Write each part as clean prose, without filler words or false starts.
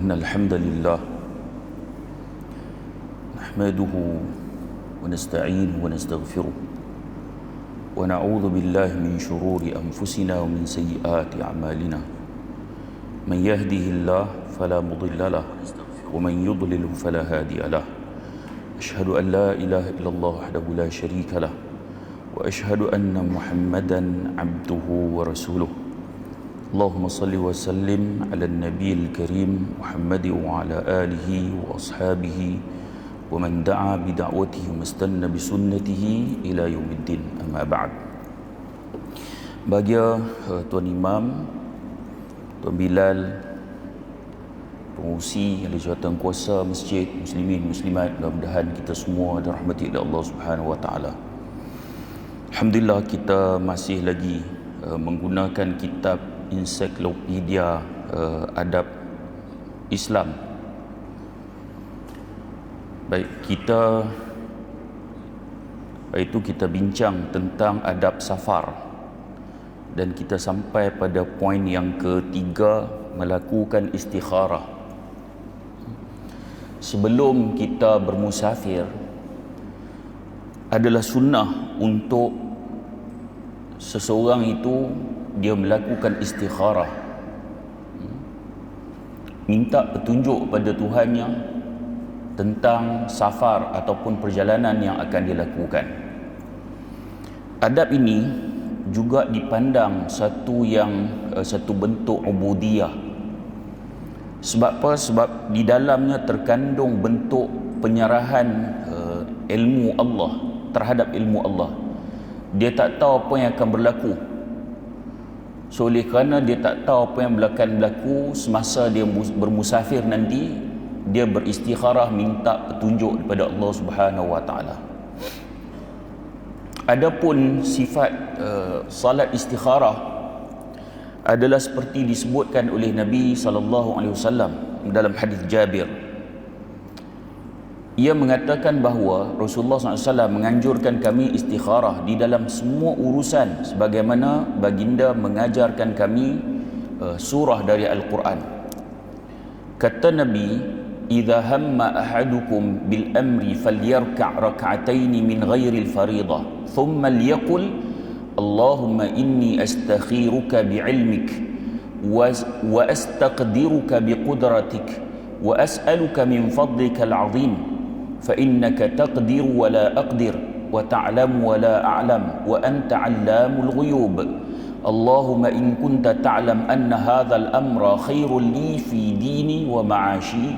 إن الحمد لله نحمده ونستعينه ونستغفره ونعوذ بالله من شرور أنفسنا ومن سيئات أعمالنا من يهده الله فلا مضل له ومن يضلله فلا هادي له أشهد أن لا إله إلا الله وحده لا شريك له وأشهد أن محمدا عبده ورسوله اللهم صل وسلم على النبي الكريم محمد وعلى آله وأصحابه ومن دعا بدعوته واستنى بسنته إلى يوم الدين. أما بعد. Bahagia Tuan Imam, Tuan Bilal, pengurusi yang dijawatan kuasa masjid, muslimin muslimat, mudah-mudahan kita semua dirahmati oleh Allah Subhanahu wa taala. Alhamdulillah, kita masih lagi menggunakan kitab ensiklopedia adab Islam. Baik, kita bincang tentang adab safar dan kita sampai pada poin yang ketiga, melakukan istikharah. Sebelum kita bermusafir, adalah sunnah untuk seseorang itu dia melakukan istikharah, minta petunjuk pada Tuhannya tentang safar ataupun perjalanan yang akan dia lakukan. Adab ini juga dipandang satu bentuk ubudiyah. Sebab apa? Sebab di dalamnya terkandung bentuk penyerahan ilmu Allah terhadap ilmu Allah. Dia tak tahu apa yang akan berlaku. So oleh kerana dia tak tahu apa yang akan berlaku semasa dia bermusafir nanti, dia beristikharah minta petunjuk daripada Allah Subhanahu wa taala. Adapun sifat salat istikharah adalah seperti disebutkan oleh Nabi sallallahu alaihi wasallam dalam hadis Jabir. Ia mengatakan bahawa Rasulullah SAW menganjurkan kami istikharah di dalam semua urusan sebagaimana baginda mengajarkan kami surah dari Al-Quran. Kata Nabi, "Idza hamma ahadukum bil amri falyarka' rak'ataini min ghairi al-fariḍah, thumma liyaqul Allahumma inni astakhiruka bi'ilmik wa astaqdiruka biqudratik wa as'aluka min fadlika al-'azim." فإنك تقدر ولا أقدر وتعلم ولا أعلم وأنت علام الغيوب اللهم إن كنت تعلم أن هذا الأمر خير لي في ديني ومعاشي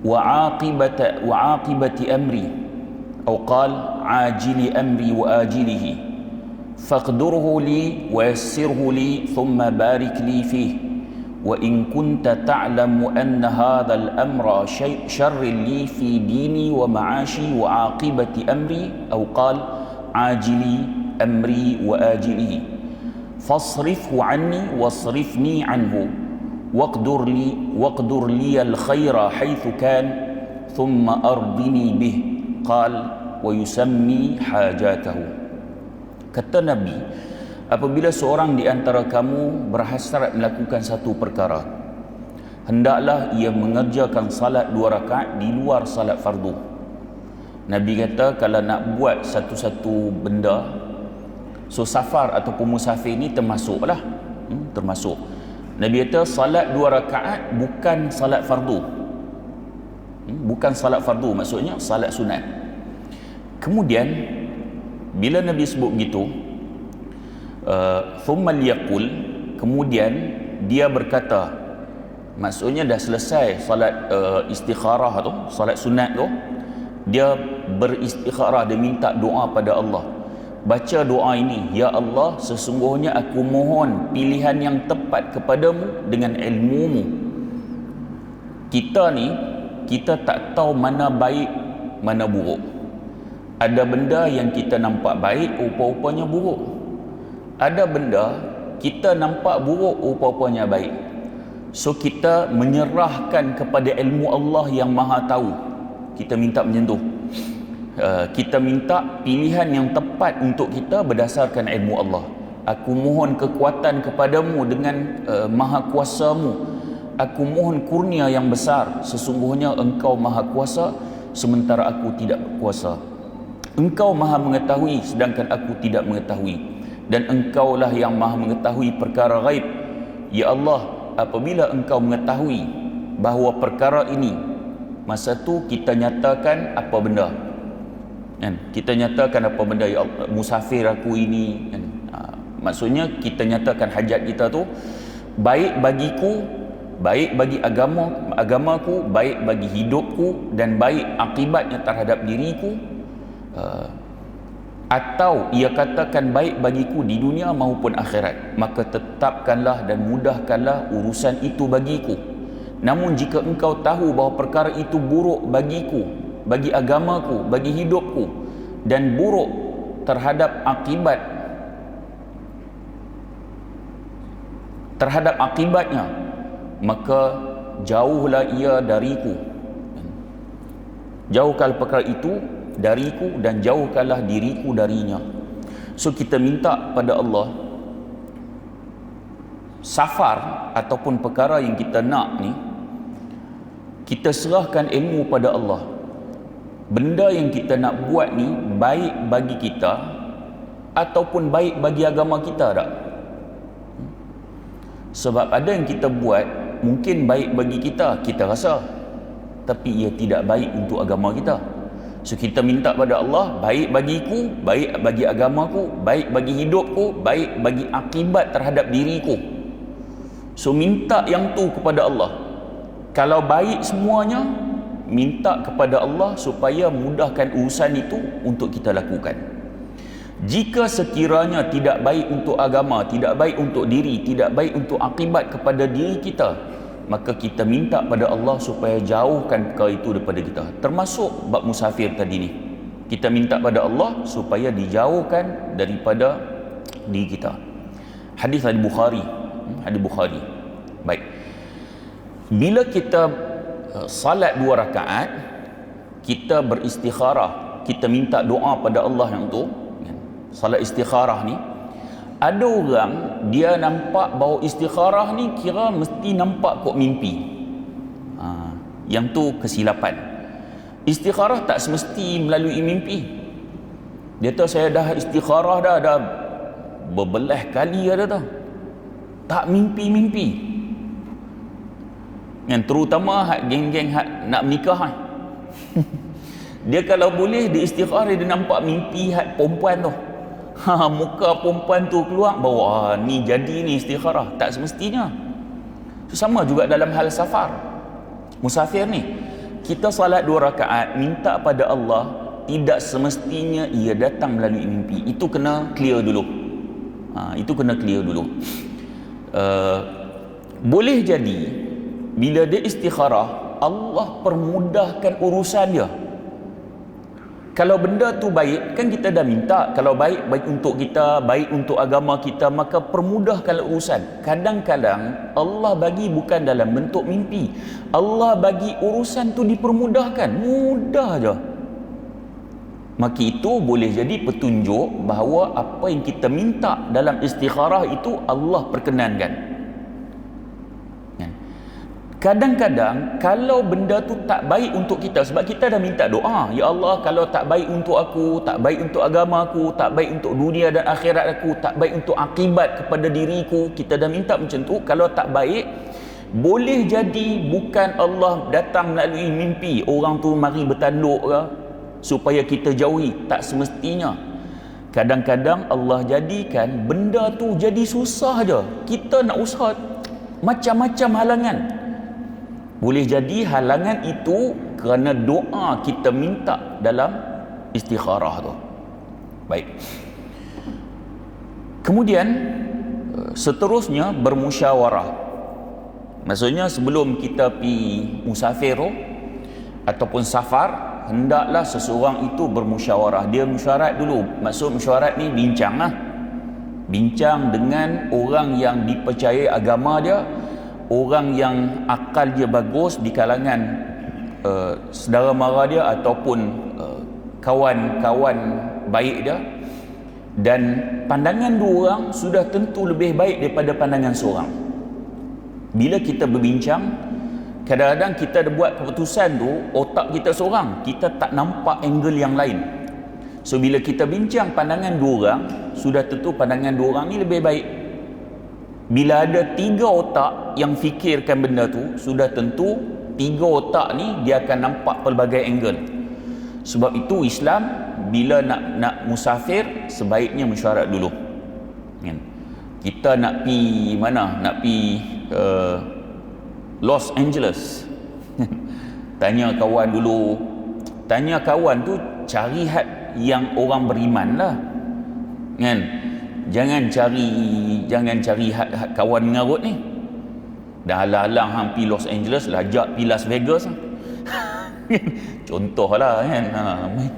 وعاقبة أمري أو قال عاجل أمري وآجله فاقدره لي ويسره لي ثم بارك لي فيه وإن كنت تعلم أن هذا الأمر شر لي في ديني ومعاشي وعاقبة أمري أو قال عاجلي أمري وآجله فاصرفه عني واصرفني عنه واقدر لي الخير حيث كان ثم أرضني به قال ويسمي حاجاته. Kata Nabi, apabila seorang di antara kamu berhasrat melakukan satu perkara, hendaklah ia mengerjakan salat 2 rakaat di luar salat fardu. Nabi kata kalau nak buat satu-satu benda, so safar ataupun musafir ni termasuklah, termasuk. Nabi kata salat 2 rakaat bukan salat fardu. Bukan salat fardu, maksudnya salat sunat. Kemudian bila Nabi sebut begitu, thumma liyaqul, kemudian dia berkata, maksudnya dah selesai salat istikharah tu, salat sunat tu, dia beristikharah, dia minta doa pada Allah. Baca doa ini, ya Allah, sesungguhnya aku mohon pilihan yang tepat kepadamu dengan ilmumu. Kita ni, kita tak tahu mana baik mana buruk. Ada benda yang kita nampak baik, rupa-rupanya buruk. Ada benda kita nampak buruk, rupa-rupanya baik. So kita menyerahkan kepada ilmu Allah yang maha tahu. Kita minta macam tu. Kita minta pilihan yang tepat untuk kita berdasarkan ilmu Allah. Aku mohon kekuatan kepadamu dengan maha kuasamu aku mohon kurnia yang besar, sesungguhnya engkau maha kuasa sementara aku tidak kuasa. Engkau maha mengetahui sedangkan aku tidak mengetahui, dan engkaulah yang maha mengetahui perkara ghaib. Ya Allah, apabila engkau mengetahui bahawa perkara ini, masa tu kita nyatakan apa benda, kan? Kita nyatakan apa benda, ya Allah, musafir aku ini, kan? Maksudnya kita nyatakan hajat kita tu, baik bagiku, baik bagi agamaku, baik bagi hidupku, dan baik akibatnya terhadap diriku, atau ia katakan baik bagiku di dunia maupun akhirat, maka tetapkanlah dan mudahkanlah urusan itu bagiku. Namun jika engkau tahu bahawa perkara itu buruk bagiku, bagi agamaku, bagi hidupku, dan buruk terhadap akibatnya, maka jauhlah ia dariku. Jauhkanlah perkara itu dariku dan jauhkanlah diriku darinya. So kita minta pada Allah, safar ataupun perkara yang kita nak ni, kita serahkan ilmu pada Allah. Benda yang kita nak buat ni baik bagi kita ataupun baik bagi agama kita tak? Sebab ada yang kita buat mungkin baik bagi kita, kita rasa, tapi ia tidak baik untuk agama kita. So kita minta pada Allah, baik bagiku, baik bagi agamaku, baik bagi hidupku, baik bagi akibat terhadap diriku. So minta yang tu kepada Allah. Kalau baik semuanya, minta kepada Allah supaya mudahkan urusan itu untuk kita lakukan. Jika sekiranya tidak baik untuk agama, tidak baik untuk diri, tidak baik untuk akibat kepada diri kita, maka kita minta pada Allah supaya jauhkan perkara itu daripada kita. Termasuk bab musafir tadi ni, kita minta pada Allah supaya dijauhkan daripada diri kita. Hadis hadis Bukhari. Baik, bila kita salat 2 rakaat, kita beristikharah, kita minta doa pada Allah yang tu. Salat istikharah ni, ada orang dia nampak bahawa istikharah ni kira mesti nampak kok mimpi. Yang tu kesilapan. Istikharah tak semesti melalui mimpi. Dia tahu saya dah istikharah dah berbelah kali ada tau, tak mimpi-mimpi. Yang terutama geng-geng nak menikah. Dia kalau boleh dia istikharah, dia nampak mimpi perempuan tu. Muka perempuan tu keluar, bahawa ni jadi ni istikharah. Tak semestinya. Sama juga dalam hal safar, musafir ni, kita salat 2 rakaat minta pada Allah, tidak semestinya ia datang melalui mimpi. Itu kena clear dulu. Boleh jadi bila dia istikharah, Allah permudahkan urusan dia. Kalau benda tu baik, kan kita dah minta, kalau baik untuk kita, baik untuk agama kita, maka permudahkan urusan. Kadang-kadang Allah bagi bukan dalam bentuk mimpi, Allah bagi urusan tu dipermudahkan, mudah je. Maka itu boleh jadi petunjuk bahawa apa yang kita minta dalam istikharah itu Allah perkenankan. Kadang-kadang kalau benda tu tak baik untuk kita, sebab kita dah minta doa, ya Allah, kalau tak baik untuk aku, tak baik untuk agama aku, tak baik untuk dunia dan akhirat aku, tak baik untuk akibat kepada diriku, kita dah minta macam tu. Kalau tak baik, boleh jadi bukan Allah datang melalui mimpi, orang tu mari bertanduk ke supaya kita jauhi, tak semestinya. Kadang-kadang Allah jadikan benda tu jadi susah je, kita nak usaha macam-macam halangan. Boleh jadi halangan itu kerana doa kita minta dalam istikharah tu. Baik. Kemudian seterusnya bermusyawarah. Maksudnya sebelum kita pergi musafir ataupun safar, hendaklah seseorang itu bermusyawarah. Dia mesyuarat dulu. Maksud mesyuarat ni bincang lah. Bincang dengan orang yang dipercayai agama dia, orang yang akal dia bagus di kalangan saudara mara dia ataupun kawan-kawan baik dia, dan pandangan dua orang sudah tentu lebih baik daripada pandangan seorang. Bila kita berbincang, kadang-kadang kita ada buat keputusan tu, otak kita seorang, kita tak nampak angle yang lain. So bila kita bincang pandangan dua orang, sudah tentu pandangan dua orang ni lebih baik. Bila ada tiga otak yang fikirkan benda tu, sudah tentu tiga otak ni dia akan nampak pelbagai angle. Sebab itu Islam bila nak musafir sebaiknya mesyuarat dulu. Kan? Kita nak pi mana? Nak pi Los Angeles. Tanya kawan dulu. Tanya kawan tu cari yang orang beriman lah. Kan? Jangan cari kawan mengarut ni. Dah halang-halang hang pi Los Angeles, lajak pi Las Vegas. Contohlah kan,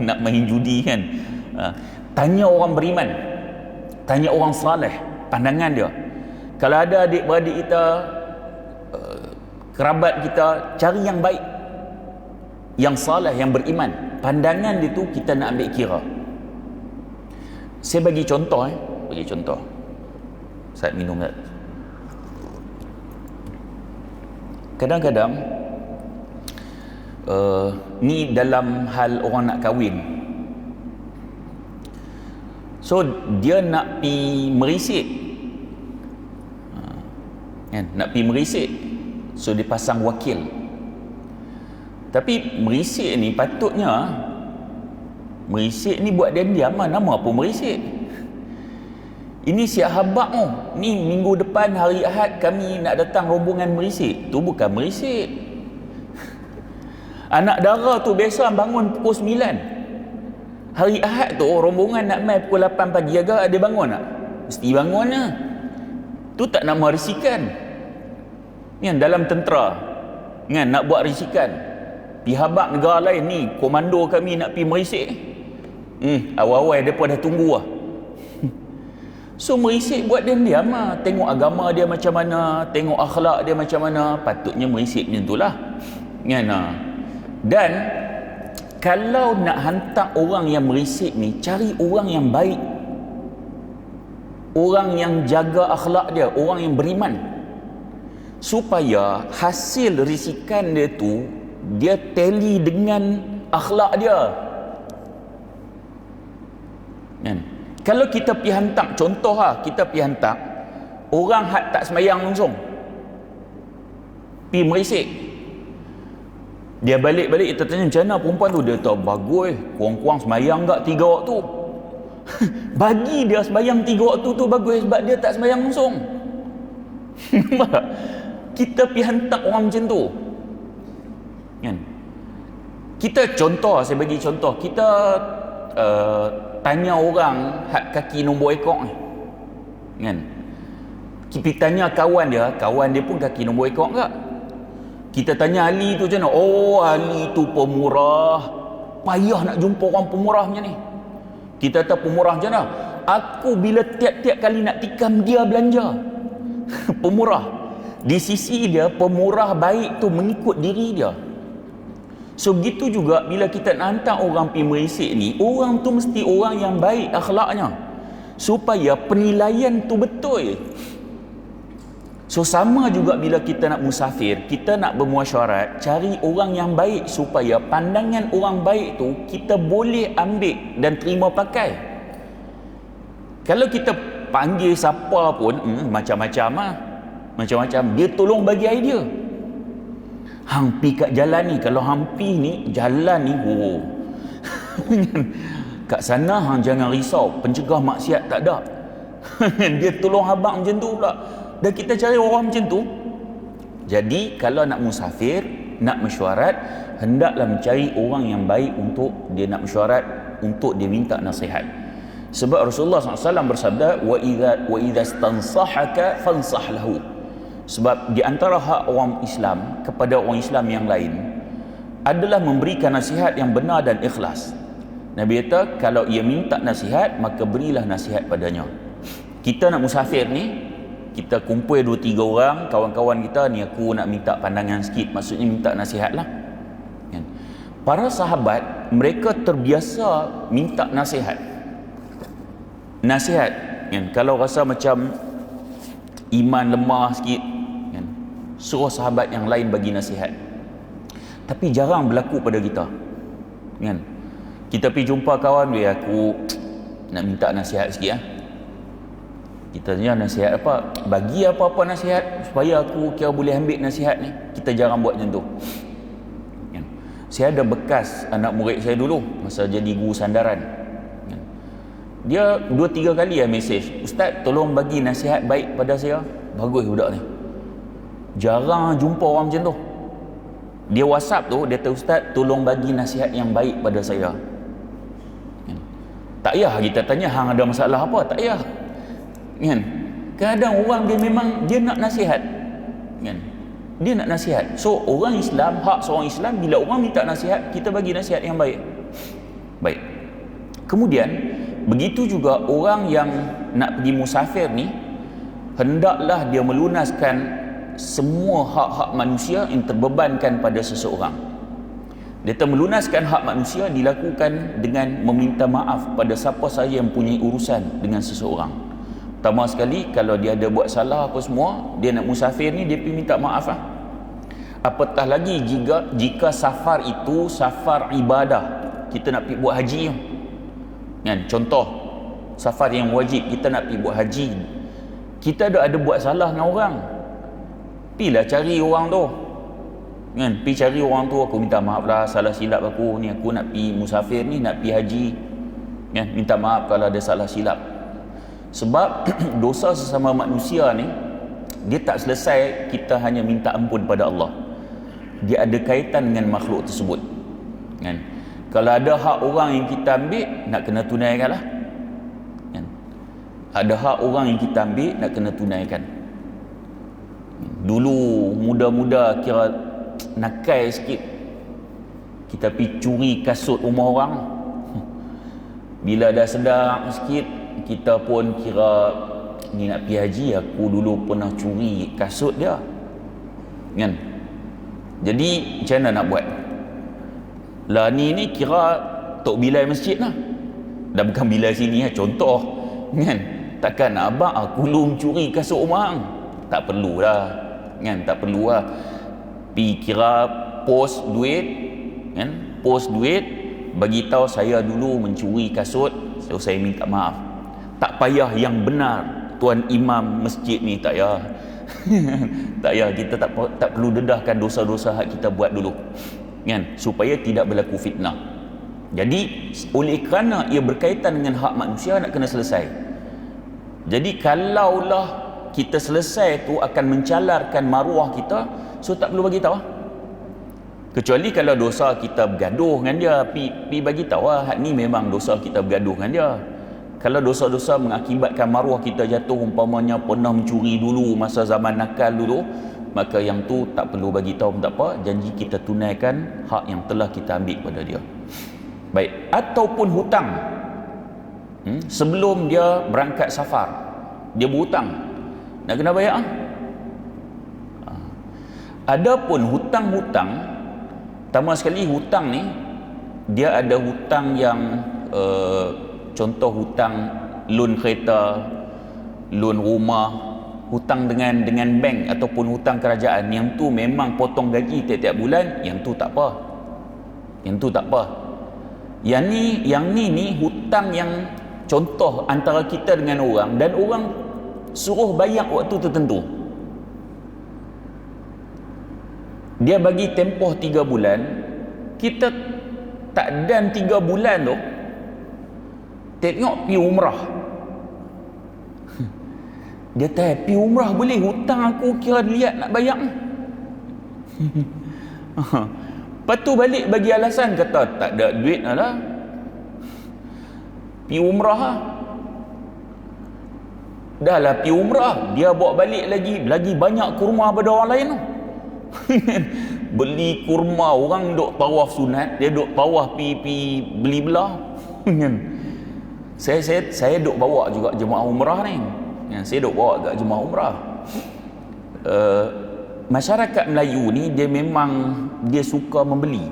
nak main judi kan. Tanya orang beriman, tanya orang saleh, pandangan dia. Kalau ada adik-beradik kita, kerabat kita, cari yang baik, yang saleh, yang beriman. Pandangan dia tu kita nak ambil kira. Saya bagi contoh bagi contoh. Saya minum tak? Kadang-kadang ni dalam hal orang nak kahwin. So dia nak pi merisik. Kan? Nak pi merisik. So dia pasang wakil. Tapi merisik ni patutnya merisik ni buat diam-diam lah. Nama apa merisik? Ini siap habak tu. Ni minggu depan hari Ahad kami nak datang rombongan merisik. Tu bukan merisik. Anak dara tu biasa bangun pukul 9. Hari Ahad tu rombongan nak mai pukul 8 pagi agak dia bangun tak? Mesti bangun lah. Tu tak nama risikan. Kan dalam tentera kan nak buat risikan. Pi habak negara lain ni komando kami nak pi merisik. Awal-awal depa dah tunggu lah. So merisik buat diam-diam lah. Tengok agama dia macam mana, tengok akhlak dia macam mana. Patutnya merisik macam tu lah. Kan? Dan kalau nak hantar orang yang merisik ni, cari orang yang baik, orang yang jaga akhlak dia, orang yang beriman, supaya hasil risikan dia tu dia tally dengan akhlak dia. Kan? Kalau kita pergi hantar, contoh lah, kita pergi hantar orang tak semayang langsung, pergi merisik, dia balik-balik kita tanya macam mana perempuan tu, dia tahu bagus, kurang-kurang semayang tak 3 waktu. Bagi dia semayang 3 waktu tu bagus sebab dia tak semayang langsung. Kita pergi hantar orang macam tu kan? Kita contoh, saya bagi contoh, kita tanya orang kaki nombor ekor ni kan, kita tanya kawan dia pun kaki nombor ekor tak. Kita tanya Ali tu macam mana? Oh, Ali tu pemurah, payah nak jumpa orang pemurah macam ni. Kita tahu pemurah macam mana? Aku bila tiap-tiap kali nak tikam dia belanja. Pemurah. Di sisi dia pemurah baik tu mengikut diri dia. So begitu juga bila kita nak hantar orang pergi merisik ni, orang tu mesti orang yang baik akhlaknya, supaya penilaian tu betul. So sama juga bila kita nak musafir, kita nak bermuasyarat, cari orang yang baik supaya pandangan orang baik tu kita boleh ambil dan terima pakai. Kalau kita panggil siapa pun macam-macam lah, macam-macam, dia tolong bagi idea. Hang pi kat jalan ni, kalau hang pi ni jalan ni kat sana hang jangan risau, pencegah maksiat tak ada. Dia tolong abang macam tu pula. Dan kita cari orang macam tu. Jadi kalau nak musafir, nak mesyuarat, hendaklah mencari orang yang baik untuk dia nak mesyuarat, untuk dia minta nasihat. Sebab Rasulullah SAW bersabda, wa idza stansahaka fansah lahu. Sebab di antara hak orang Islam kepada orang Islam yang lain adalah memberikan nasihat yang benar dan ikhlas. Nabi kata, kalau ia minta nasihat, maka berilah nasihat padanya. Kita nak musafir ni, kita kumpul 2-3 orang, kawan-kawan kita ni, aku nak minta pandangan sikit, maksudnya minta nasihat lah. Para sahabat, mereka terbiasa minta nasihat. Nasihat, kan? Kalau rasa macam iman lemah sikit, kan? suruh sahabat yang lain bagi nasihat. Tapi jarang berlaku pada kita, kan? Kita pergi jumpa kawan, aku nak minta nasihat sikit. Kita tanya nasihat apa? Bagi apa-apa nasihat supaya aku kira boleh ambil nasihat ni. Kita jarang buat macam tu. Saya ada bekas anak murid saya dulu masa jadi guru sandaran. Dia 2-3 kali mesej, "Ustaz, tolong bagi nasihat baik pada saya." Bagus budak ni. Jarang jumpa orang macam tu. Dia WhatsApp tu, dia kata, "Ustaz, tolong bagi nasihat yang baik pada saya." Tak payah kita tanya hang ada masalah apa, tak payah. Kan? Kadang orang dia memang dia nak nasihat. Kan? Dia nak nasihat. So orang Islam, hak seorang Islam, bila orang minta nasihat, kita bagi nasihat yang baik. Baik. Kemudian begitu juga orang yang nak pergi musafir ni, hendaklah dia melunaskan semua hak-hak manusia yang terbebankan pada seseorang. Dia melunaskan hak manusia dilakukan dengan meminta maaf pada siapa sahaja yang punya urusan dengan seseorang. Pertama sekali, kalau dia ada buat salah apa semua, dia nak musafir ni, dia pergi minta maaf lah. Apatah lagi jika safar itu safar ibadah, kita nak pergi buat haji kan? Contoh safar yang wajib, kita nak pergi buat haji, kita ada buat salah dengan orang, pergilah cari orang tu kan? Pergi cari orang tu, "Aku minta maaf lah, salah silap aku ni, aku nak pergi musafir ni, nak pergi haji kan? Minta maaf kalau ada salah silap." Sebab dosa sesama manusia ni, dia tak selesai kita hanya minta ampun pada Allah. Dia ada kaitan dengan makhluk tersebut. Kan? Kalau ada hak orang yang kita ambil, nak kena tunaikan lah. Kan? Ada hak orang yang kita ambil, nak kena tunaikan. Dulu muda-muda kira nakai sikit, kita pergi curi kasut rumah orang. Bila dah sedar sikit, kita pun kira ni nak pergi haji, aku dulu pernah curi kasut dia kan. Jadi macam mana nak buat lah, ni kira tok bilai masjid lah, dah bukan bilai sini lah, contoh kan. Takkan abang aku lu mencuri kasut rumah hang, tak perlu lah kan, tak perlu lah. Pergi kira post duit kan, post duit, bagi tahu saya dulu mencuri kasut, so saya minta maaf. Tak payah yang benar, tuan imam masjid ni, tak payah. Tak payah, kita tak perlu dedahkan dosa-dosa hak kita buat dulu kan, supaya tidak berlaku fitnah. Jadi oleh kerana ia berkaitan dengan hak manusia, nak kena selesai. Jadi kalaulah kita selesai tu akan mencalarkan maruah kita, so tak perlu bagi tahu. Kecuali kalau dosa kita bergaduh dengan dia, pi bagi tahu hak ni memang dosa kita bergaduh dengan dia. Kalau dosa-dosa mengakibatkan maruah kita jatuh, umpamanya pernah mencuri dulu masa zaman nakal dulu, maka yang tu tak perlu bagi tahu, tak apa, janji kita tunaikan hak yang telah kita ambil pada dia. Baik, ataupun hutang. Sebelum dia berangkat safar, dia berhutang, nak kena bayar. Adapun hutang-hutang, pertama sekali hutang ni, dia ada hutang yang contoh hutang loan kereta, loan rumah, hutang dengan bank ataupun hutang kerajaan, yang tu memang potong gaji tiap-tiap bulan, yang tu tak apa. Yang tu tak apa. Yang ni hutang yang contoh antara kita dengan orang, dan orang suruh bayar waktu tertentu. Dia bagi tempoh 3 bulan, kita tak dan 3 bulan tu tengok pergi umrah. Dia kata pergi umrah boleh, hutang aku kira lihat nak bayar. Lepas tu balik bagi alasan, kata tak ada duit lah, pergi umrah lah. Dah lah pergi umrah, dia bawa balik lagi banyak kurma pada orang lain tu. Beli kurma, orang duk tawaf sunat, dia duk tawaf pi beli belah. Saya duk bawa juga jemaah umrah ni. Saya duk bawa juga jemaah umrah. Masyarakat Melayu ni dia memang dia suka membeli.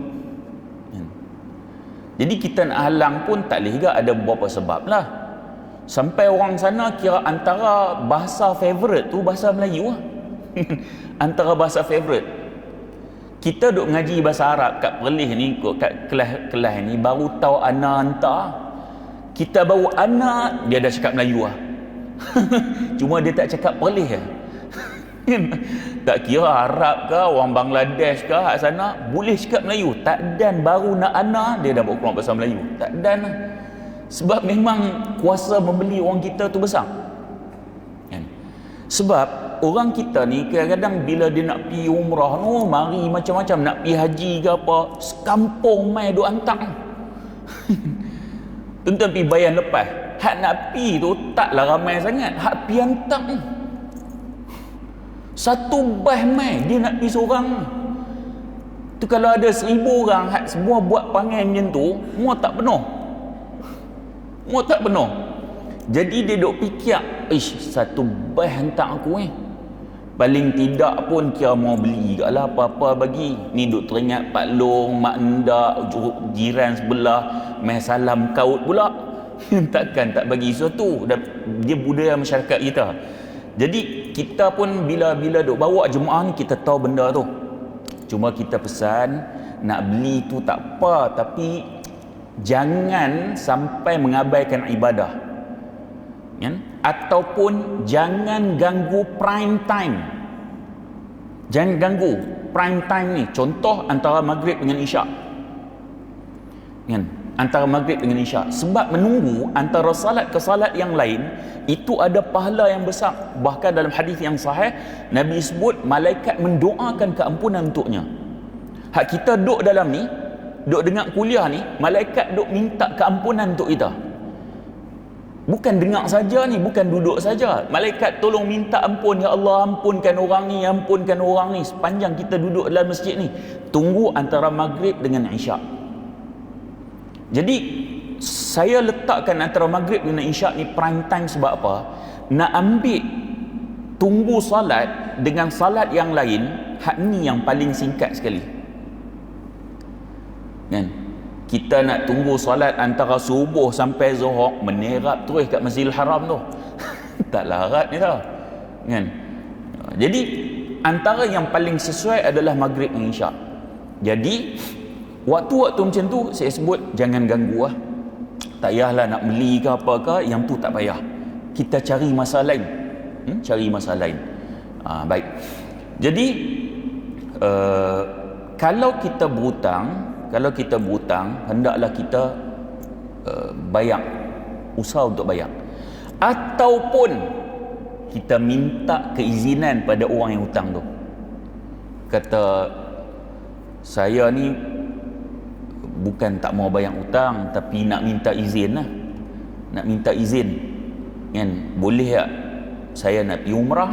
Jadi kita nak halang pun tak boleh juga, ada beberapa sebab lah. Sampai orang sana kira antara bahasa favourite tu bahasa Melayu lah. antara bahasa favourite. Kita duk ngaji bahasa Arab kat Perlis ni, kat kelas ni, baru tahu ana hantar. Kita baru ana, dia dah cakap Melayu lah. Cuma dia tak cakap Perlis lah. Tak kira Arab ke, orang Bangladesh ke, kat sana boleh cakap Melayu. Tak dan baru nak ana, dia dah bawa keluar bahasa Melayu. Tak dan lah. Sebab memang kuasa membeli orang kita tu besar. Sebab orang kita ni kadang-kadang bila dia nak pergi umrah, mari macam-macam, nak pergi haji ke apa, sekampung mai duk hantar. Tuan-tuan pergi Bayan lepas, hak nak pergi tu taklah ramai sangat, hak pergi hantar. Satu bas mai dia nak pergi seorang. Tu kalau ada 1000 orang, hak semua buat panggil macam tu, semua tak penuh. Semua tak penuh. Jadi dia duk fikir, satu bas hantar aku paling tidak pun kira mau beli kat lah apa-apa bagi. Ni duk teringat Pak Long, Mak Ndak, jiran sebelah, meh salam kaut pula. Takkan tak bagi sesuatu. Dia budaya masyarakat kita. Jadi kita pun bila duk bawa jemaah ni, kita tahu benda tu. Cuma kita pesan, nak beli tu tak apa, tapi jangan sampai mengabaikan ibadah. Ataupun jangan ganggu prime time. Jangan ganggu prime time ni. Contoh antara maghrib dengan isyak. Antara maghrib dengan isyak. Sebab menunggu antara salat ke salat yang lain, itu ada pahala yang besar. Bahkan dalam hadis yang sahih, Nabi sebut malaikat mendoakan keampunan untuknya. Hak kita duduk dalam ni, duduk dengar kuliah ni, malaikat duduk minta keampunan untuk kita. Bukan dengar saja ni, bukan duduk saja. Malaikat tolong minta ampun, ya Allah, ampunkan orang ni, ampunkan orang ni. Sepanjang kita duduk dalam masjid ni, tunggu antara maghrib dengan isyak. Jadi saya letakkan antara maghrib dengan isyak ni prime time sebab apa? Nak ambil tunggu salat dengan salat yang lain, hak ni yang paling singkat sekali. Kita nak tunggu solat antara subuh sampai zuhur, menerap terus kat Masjidil Haram tu. Tak larat ni tau. Jadi antara yang paling sesuai adalah maghrib dan isyak. Jadi waktu-waktu macam tu saya sebut jangan ganggu lah. Tak payahlah nak beli ke apa ke, yang tu tak payah. Kita cari masa lain. Cari masa lain. Baik. Jadi kalau kita berhutang, hendaklah kita bayar, usaha untuk bayar. Ataupun kita minta keizinan pada orang yang hutang tu. Kata, saya ni bukan tak mau bayar hutang, tapi nak minta izin lah. Nak minta izin. Boleh tak saya nak pergi umrah?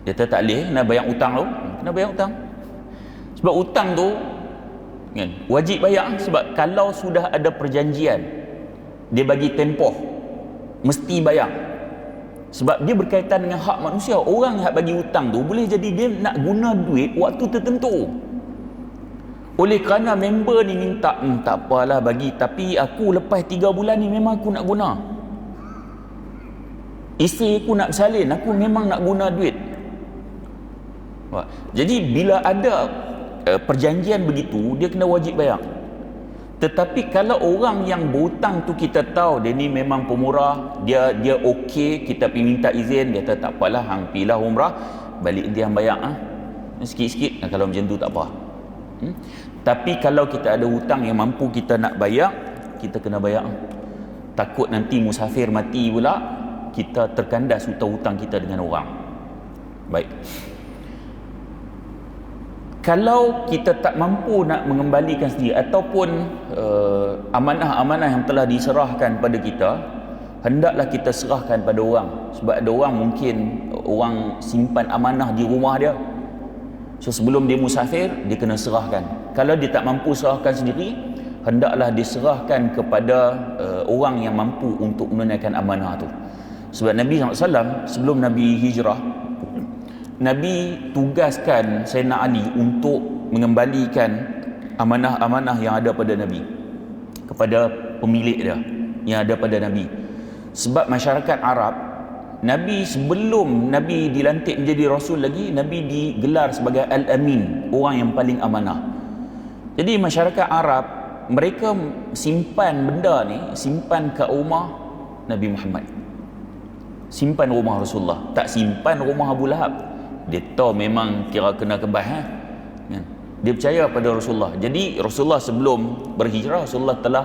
Dia kata tak boleh, nak bayar hutang tu. Kena bayar hutang. Sebab hutang tu wajib bayar. Sebab kalau sudah ada perjanjian, dia bagi tempoh, mesti bayar. Sebab dia berkaitan dengan hak manusia. Orang yang bagi hutang tu boleh jadi dia nak guna duit waktu tertentu. Oleh kerana member ni minta, tak apalah bagi, tapi aku lepas 3 bulan ni memang aku nak guna. Isteri aku nak bersalin, aku memang nak guna duit. Jadi bila ada perjanjian begitu, dia kena wajib bayar. Tetapi kalau orang yang berhutang tu kita tahu dia ni memang pemurah, dia okey, kita pergi minta izin, dia kata tak apalah, hang pilah umrah, balik dia hang bayar sikit-sikit. Kalau macam tu tak apa. Tapi kalau kita ada hutang yang mampu kita nak bayar, kita kena bayar. Takut nanti musafir mati pula, kita terkandas hutang-hutang kita dengan orang. Baik. Kalau kita tak mampu nak mengembalikan sendiri, ataupun amanah-amanah yang telah diserahkan pada kita, hendaklah kita serahkan pada orang. Sebab ada orang mungkin orang simpan amanah di rumah dia, so sebelum dia musafir, dia kena serahkan. Kalau dia tak mampu serahkan sendiri, hendaklah diserahkan kepada orang yang mampu untuk menunaikan amanah tu. Sebab Nabi SAW sebelum Nabi hijrah, Nabi tugaskan Sayyidina Ali untuk mengembalikan amanah-amanah yang ada pada Nabi kepada pemilik dia yang ada pada Nabi. Sebab masyarakat Arab Nabi sebelum Nabi dilantik menjadi Rasul lagi, Nabi digelar sebagai Al-Amin, orang yang paling amanah. Jadi masyarakat Arab, mereka simpan benda ni, simpan kat rumah Nabi Muhammad, simpan rumah Rasulullah, tak simpan rumah Abu Lahab. Dia tahu memang kira kena kebas kan? Dia percaya pada Rasulullah. Jadi Rasulullah sebelum berhijrah, Rasulullah telah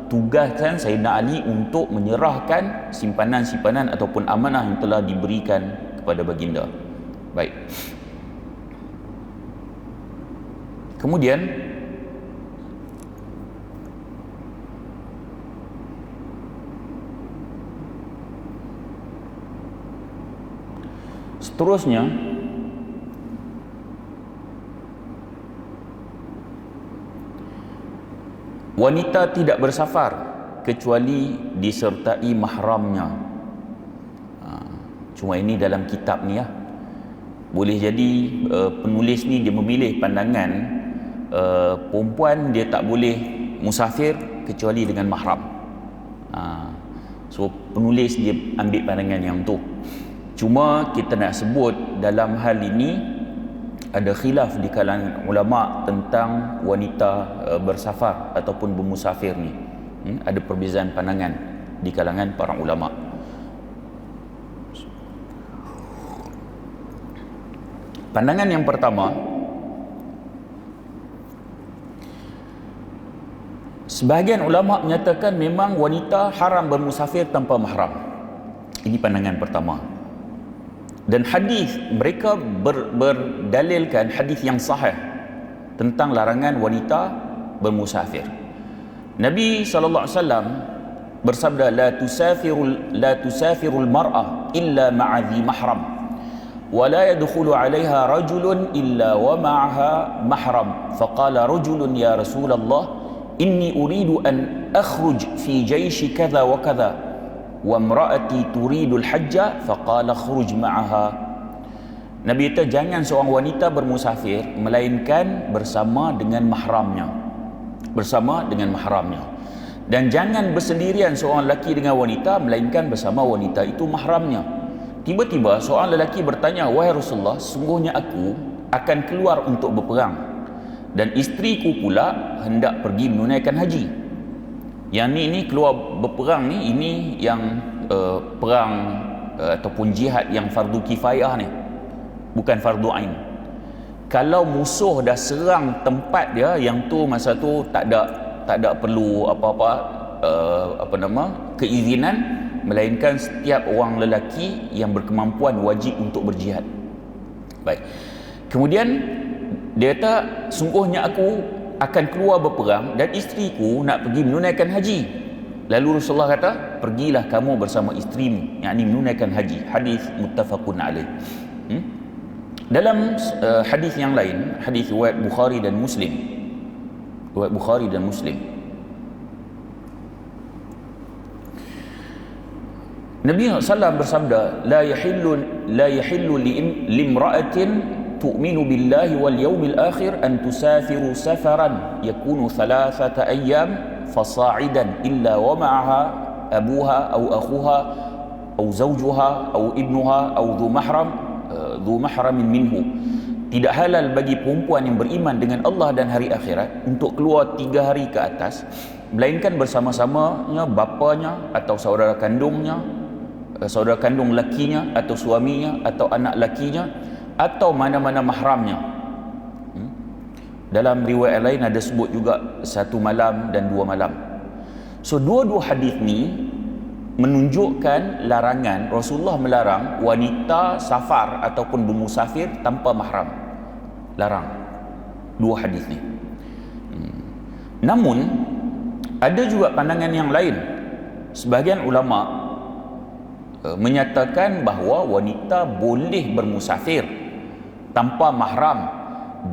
tugaskan Sayyidina Ali untuk menyerahkan simpanan-simpanan ataupun amanah yang telah diberikan kepada baginda. Baik. Kemudian seterusnya, wanita tidak bersafar kecuali disertai mahramnya. Cuma ini dalam kitab ni ya. Boleh jadi penulis ni dia memilih pandangan perempuan dia tak boleh musafir kecuali dengan mahram. So penulis dia ambil pandangan yang tu. Cuma kita nak sebut dalam hal ini ada khilaf di kalangan ulama tentang wanita bersafar ataupun bermusafir ni. Ada perbezaan pandangan di kalangan para ulama. Pandangan yang pertama, sebahagian ulama menyatakan memang wanita haram bermusafir tanpa mahram. Ini pandangan pertama. Dan hadis mereka berdalilkan hadis yang sahih tentang larangan wanita bermusafir. Nabi SAW bersabda, la tusafirul mar'ah illa ma'a dhi mahram wa la yadkhulu 'alayha rajulun illa wa ma'aha mahram. Faqala rajulun ya Rasulullah inni uridu an akhruj fi jayshi kadha wa kadha wa imra'ati turidul hajja faqala khruj ma'aha. Nabi kata jangan seorang wanita bermusafir melainkan bersama dengan mahramnya, bersama dengan mahramnya, dan jangan bersendirian seorang lelaki dengan wanita melainkan bersama wanita itu mahramnya. Tiba-tiba seorang lelaki bertanya, wahai Rasulullah, sungguhnya aku akan keluar untuk berperang dan isteriku pula hendak pergi menunaikan haji. Yang ni keluar berperang ni, ini yang perang ataupun jihad yang fardu kifayah ni, bukan fardu ain. Kalau musuh dah serang tempat dia, yang tu masa tu tak ada perlu keizinan, melainkan setiap orang lelaki yang berkemampuan wajib untuk berjihad. Baik. Kemudian dia kata sungguhnya aku akan keluar berperang dan isteriku nak pergi menunaikan haji. Lalu Rasulullah kata, pergilah kamu bersama isterimu, yakni menunaikan haji. Hadis muttafaqun alaih. Dalam hadis yang lain, hadis riwayat Bukhari dan Muslim, riwayat Bukhari dan Muslim, Nabi SAW bersabda, la yahillu limra'atin tu'minu billahi wal yawmil akhir an tusafiru safaran yakunu 3 ayyam fasa'idan illa wa ma'aha abuha aw akhuha aw zawjuha aw ibnuha aw dhu mahramin minhu. Tidak halal bagi perempuan yang beriman dengan Allah dan hari akhirat untuk keluar 3 hari ke atas melainkan bersama-samanya bapanya atau saudara kandungnya, saudara kandung lakinya atau suaminya atau anak lakinya atau mana-mana mahramnya. Dalam riwayat lain ada sebut juga 1 malam dan 2 malam. So dua-dua hadis ni menunjukkan larangan. Rasulullah melarang wanita safar ataupun bermusafir tanpa mahram. Larang. Dua hadis ni. Namun ada juga pandangan yang lain. Sebahagian ulama menyatakan bahawa wanita boleh bermusafir tanpa mahram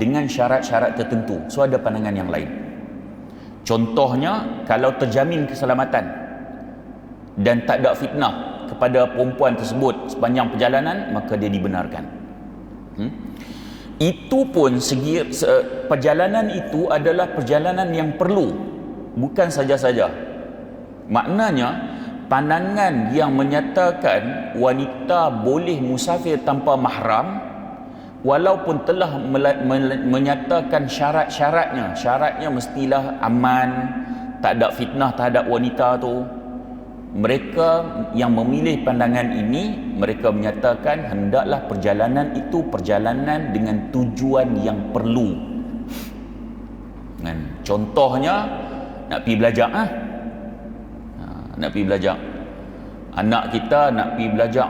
dengan syarat-syarat tertentu. So ada pandangan yang lain. Contohnya, kalau terjamin keselamatan dan tak ada fitnah kepada perempuan tersebut sepanjang perjalanan, maka dia dibenarkan. Itu pun perjalanan itu adalah perjalanan yang perlu, bukan saja-saja. Maknanya pandangan yang menyatakan wanita boleh musafir tanpa mahram, walaupun telah menyatakan syaratnya mestilah aman, tak ada fitnah terhadap wanita tu, mereka yang memilih pandangan ini, mereka menyatakan hendaklah perjalanan itu perjalanan dengan tujuan yang perlu. Contohnya nak pergi belajar, nak pergi belajar, anak kita nak pergi belajar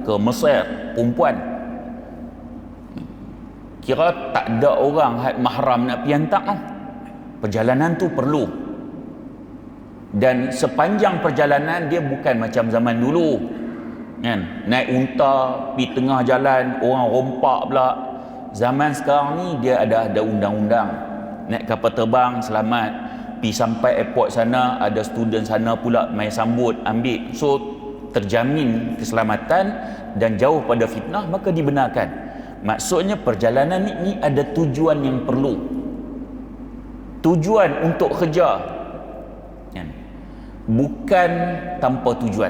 ke Mesir, perempuan, kira tak ada orang mahram nak pergi hantar, perjalanan tu perlu. Dan sepanjang perjalanan dia bukan macam zaman dulu kan, naik unta pergi tengah jalan orang rompak pula. Zaman sekarang ni dia ada undang-undang, naik kapal terbang selamat, pergi sampai airport sana ada student sana pula mai sambut ambil, so terjamin keselamatan dan jauh pada fitnah, maka dibenarkan. Maksudnya perjalanan ni ada tujuan yang perlu, tujuan untuk kerja kan? Bukan tanpa tujuan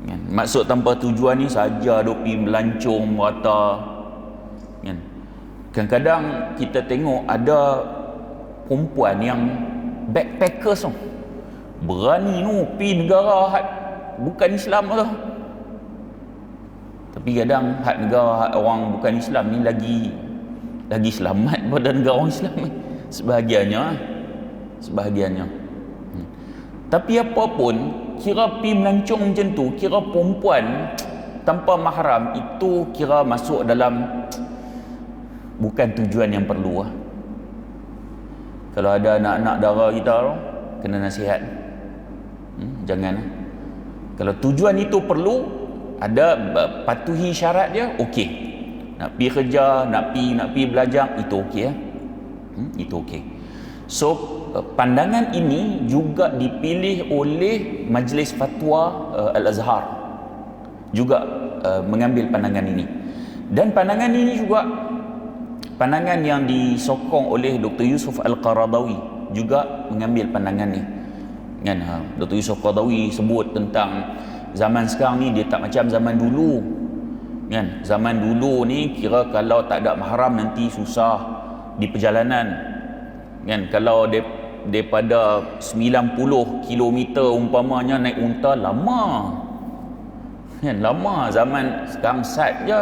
kan? Maksud tanpa tujuan ni saja duk pergi melancong merata kan? Kadang-kadang kita tengok ada perempuan yang backpackers tu, berani pergi negara bukan Islam tu, tapi kadang negara orang bukan Islam ni lagi selamat pada negara orang Islam ni, sebahagiannya. Tapi apa pun, kira pergi melancong macam tu, kira perempuan tanpa mahram itu kira masuk dalam bukan tujuan yang perlu. Kalau ada anak-anak dara kita kena nasihat, jangan. Kalau tujuan itu perlu, ada patuhi syarat dia, okey. Nak pergi kerja, nak pergi belajar, itu okey. Itu okey. So pandangan ini juga dipilih oleh Majlis Fatwa Al-Azhar, juga mengambil pandangan ini. Dan pandangan ini juga pandangan yang disokong oleh Dr. Yusuf Al-Qaradawi, juga mengambil pandangan ni kan. Dr. Yusuf Al-Qaradawi sebut tentang zaman sekarang ni dia tak macam zaman dulu kan. Zaman dulu ni kira kalau tak ada mahram nanti susah di perjalanan kan. Kalau daripada 90 km umpamanya naik unta lama kan, lama. Zaman sekarang sat je,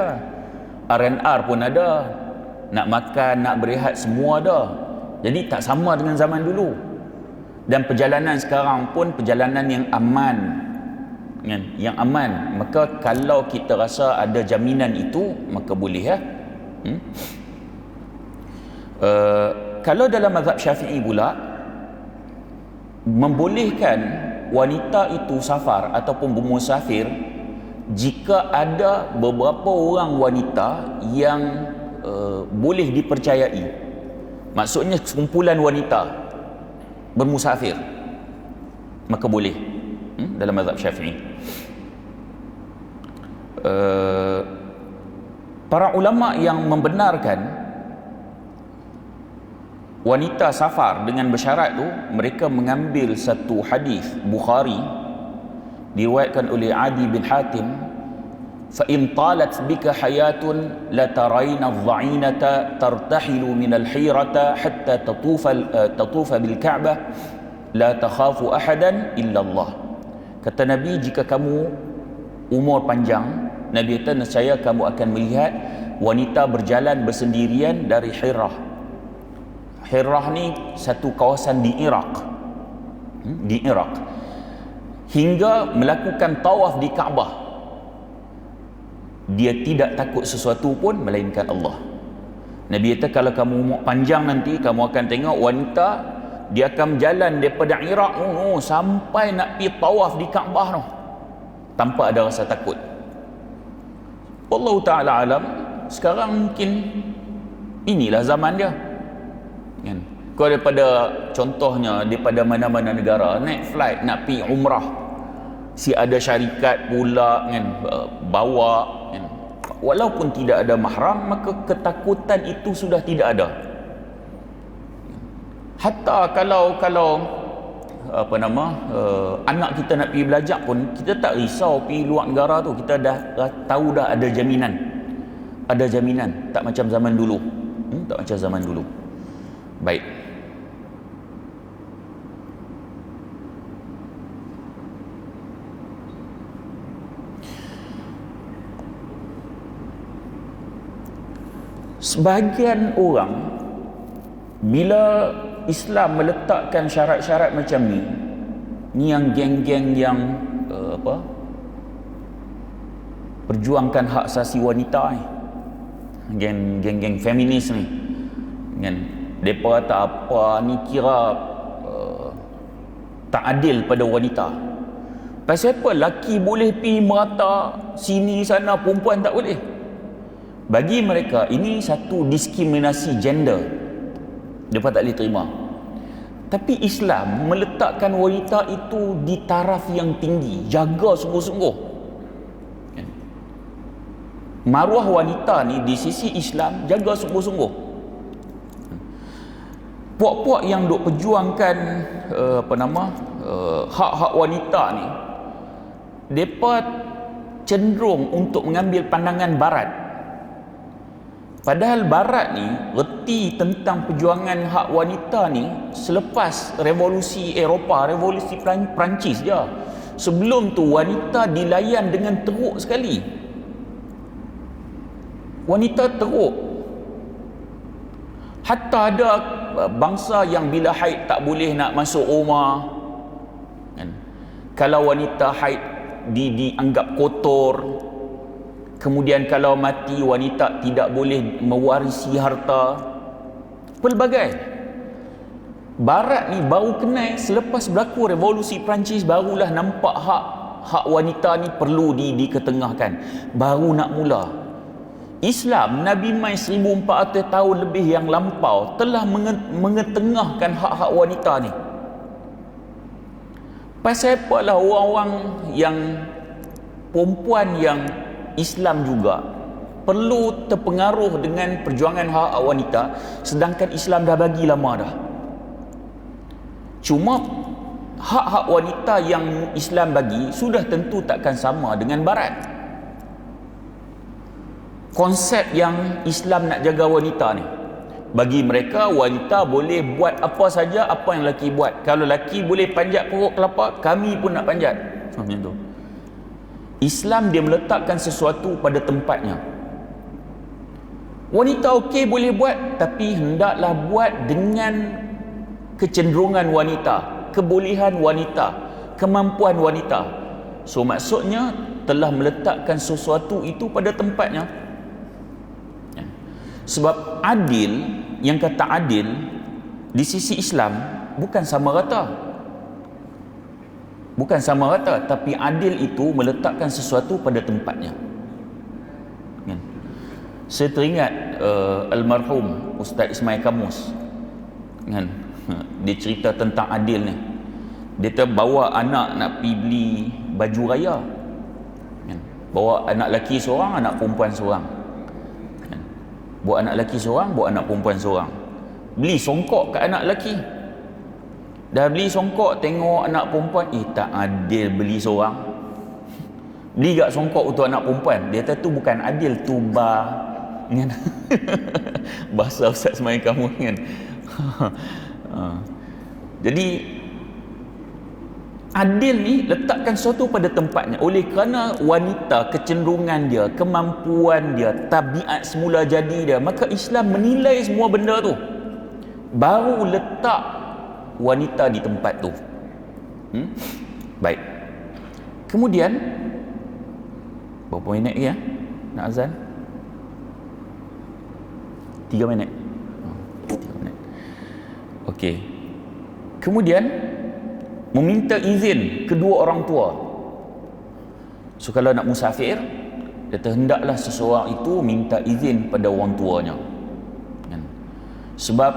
R&R pun ada, nak makan, nak berehat semua ada. Jadi tak sama dengan zaman dulu. Dan perjalanan sekarang pun perjalanan yang aman kan? Yang aman. Maka kalau kita rasa ada jaminan itu, maka boleh kalau dalam mazhab Syafi'i pula, membolehkan wanita itu safar ataupun bermusafir jika ada beberapa orang wanita yang boleh dipercayai. Maksudnya sekumpulan wanita bermusafir, maka boleh dalam mazhab Syafi'i. Para ulama yang membenarkan wanita safar dengan bersyarat tu, mereka mengambil satu hadis Bukhari diriwayatkan oleh Adi bin Hatim, fa in talat bika hayatun la tarayna adh-dha'inata tartahilu min al-hirata hatta tatufa bil Ka'bah la takhafu ahadan illa Allah. Kata Nabi, jika kamu umur panjang, Nabi kata nescaya kamu akan melihat wanita berjalan bersendirian dari Hirah. Hirah ni satu kawasan di Iraq, hingga melakukan tawaf di Kaabah. Dia tidak takut sesuatu pun melainkan Allah. Nabi kata kalau kamu umur panjang nanti, kamu akan tengok wanita, dia akan berjalan daripada Iraq sampai nak pergi tawaf di Kaabah tanpa ada rasa takut. Wallahu ta'ala alam. Sekarang mungkin inilah zaman dia kan. Kau daripada contohnya daripada mana-mana negara naik flight nak pergi umrah, si ada syarikat pula kan bawa kan. Walaupun tidak ada mahram, maka ketakutan itu sudah tidak ada. Hatta kalau anak kita nak pergi belajar pun, kita tak risau pergi luar negara tu, kita dah tahu dah ada jaminan. Ada jaminan, tak macam zaman dulu. Tak macam zaman dulu. Baik. Sebahagian orang bila Islam meletakkan syarat-syarat macam ni yang geng-geng yang perjuangkan hak asasi wanita ni, geng-geng feminis ni kan, depa kata apa ni kira tak adil pada wanita. Pasal apa laki boleh pergi merata sini sana, perempuan tak boleh? Bagi mereka ini satu diskriminasi gender, mereka tak boleh terima. Tapi Islam meletakkan wanita itu di taraf yang tinggi, jaga sungguh-sungguh. Maruah wanita ni di sisi Islam jaga sungguh-sungguh. Puak-puak yang duk perjuangkan hak-hak wanita ni, mereka cenderung untuk mengambil pandangan barat. Padahal barat ni reti tentang perjuangan hak wanita ni selepas revolusi Eropah, revolusi Perancis je. Sebelum tu wanita dilayan dengan teruk sekali. Wanita teruk. Hatta ada bangsa yang bila haid tak boleh nak masuk rumah. Kalau wanita haid dianggap kotor. Kemudian kalau mati, wanita tidak boleh mewarisi harta. Pelbagai. Barat ni baru kenal selepas berlaku revolusi Perancis, barulah nampak hak wanita ni perlu diketengahkan. Baru nak mula. Islam, Nabi mai 1400 tahun lebih yang lampau telah mengetengahkan hak-hak wanita ni. Pasal apalah orang-orang yang perempuan yang Islam juga perlu terpengaruh dengan perjuangan hak wanita, sedangkan Islam dah bagi lama dah. Cuma hak-hak wanita yang Islam bagi sudah tentu takkan sama dengan barat. Konsep yang Islam nak jaga wanita ni, bagi mereka wanita boleh buat apa saja apa yang lelaki buat. Kalau lelaki boleh panjat pokok kelapa, kami pun nak panjat. Macam tu. Islam dia meletakkan sesuatu pada tempatnya. Wanita okey boleh buat, tapi hendaklah buat dengan kecenderungan wanita, kebolehan wanita, kemampuan wanita. So maksudnya telah meletakkan sesuatu itu pada tempatnya. Sebab adil, yang kata adil di sisi Islam bukan sama rata. Bukan sama rata, tapi adil itu meletakkan sesuatu pada tempatnya. Saya teringat almarhum Ustaz Ismail Kamus. Dia cerita tentang adil ni. Dia bawa anak nak pergi beli baju raya. Bawa anak lelaki seorang, anak perempuan seorang. Bawa anak lelaki seorang, bawa anak perempuan seorang. Beli songkok kat anak lelaki. Dah beli songkok, tengok anak perempuan, tak adil beli seorang. Beli gak songkok untuk anak perempuan. Dia kata tu bukan adil, tu kan? Bahasa Ustaz Ismail kamu kan. Jadi adil ni letakkan sesuatu pada tempatnya. Oleh kerana wanita, kecenderungan dia, kemampuan dia, tabiat semula jadi dia, maka Islam menilai semua benda tu, baru letak wanita di tempat tu. Baik. Kemudian berapa minit lagi ya? Nak azan? 3 minit. 3 minit. Okey. Kemudian meminta izin kedua orang tua. So kalau nak musafir, kata hendaklah seseorang itu minta izin pada orang tuanya. Sebab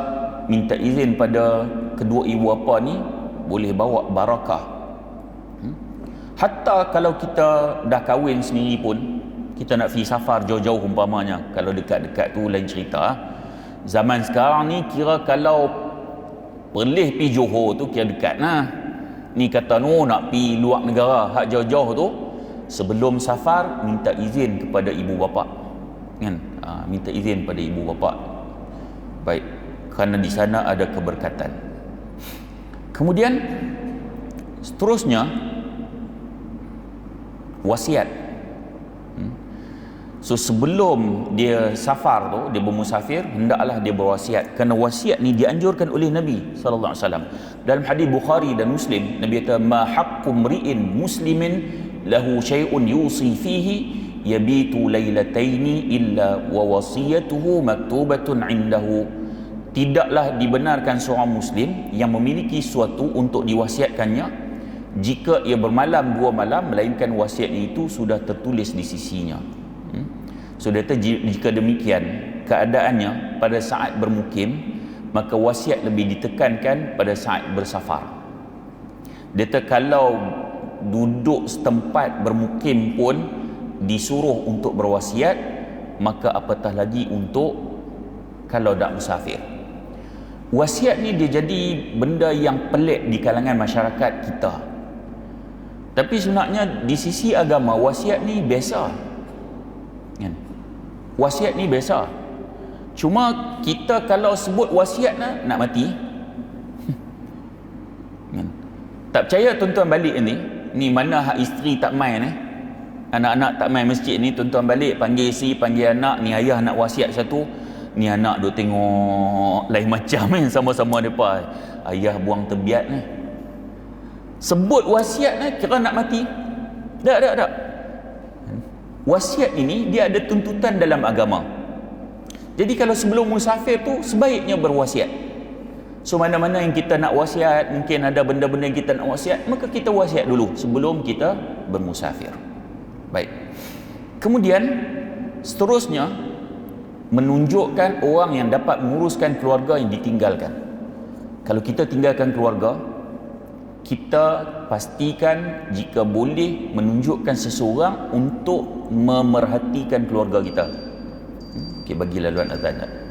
minta izin pada kedua ibu bapa ni boleh bawa barakah. Hatta kalau kita dah kahwin sendiri pun, kita nak pergi safar jauh-jauh umpamanya, kalau dekat-dekat tu lain cerita. Zaman sekarang ni kira kalau Perlis pergi Johor tu kira dekat nah. Ni kata nak pi luar negara, hak jauh-jauh tu, sebelum safar minta izin kepada ibu bapa. Kan? Minta izin pada ibu bapa. Baik, kerana di sana ada keberkatan. Kemudian seterusnya wasiat. So sebelum dia safar tu, dia bermusafir, hendaklah dia berwasiat. Kerana wasiat ni dianjurkan oleh Nabi sallallahu alaihi wasallam. Dalam hadis Bukhari dan Muslim, Nabi kata, "Ma haqqu mri'in muslimin lahu syai'un yusi fihi yabitu lailataini illa wa wasiyatuhu maktubatun 'indahu." Tidaklah dibenarkan seorang muslim yang memiliki sesuatu untuk diwasiatkannya jika ia bermalam 2 malam, melainkan wasiatnya itu sudah tertulis di sisinya. So dia kata, jika demikian keadaannya pada saat bermukim, maka wasiat lebih ditekankan pada saat bersafar. Dia kata kalau duduk setempat bermukim pun disuruh untuk berwasiat, maka apatah lagi untuk kalau tak musafir. Wasiat ni dia jadi benda yang pelik di kalangan masyarakat kita. Tapi sebenarnya di sisi agama, wasiat ni biasa. Kan? Wasiat ni biasa. Cuma kita kalau sebut wasiat nak mati. Kan? Tak percaya tuan-tuan balik ni mana hak isteri tak main anak-anak tak main masjid ni, tuan-tuan balik panggil isteri, panggil anak, ni ayah nak wasiat satu, ni anak duk tengok lain macam sama-sama depa. Ayah buang terbiat ni. Sebut wasiat kira nak mati. Tak. Wasiat ini dia ada tuntutan dalam agama. Jadi kalau sebelum musafir tu sebaiknya berwasiat. So mana-mana yang kita nak wasiat, mungkin ada benda-benda yang kita nak wasiat, maka kita wasiat dulu sebelum kita bermusafir. Baik. Kemudian seterusnya menunjukkan orang yang dapat menguruskan keluarga yang ditinggalkan. Kalau kita tinggalkan keluarga, kita pastikan jika boleh menunjukkan seseorang untuk memerhatikan keluarga kita. Okey, bagi laluan azan.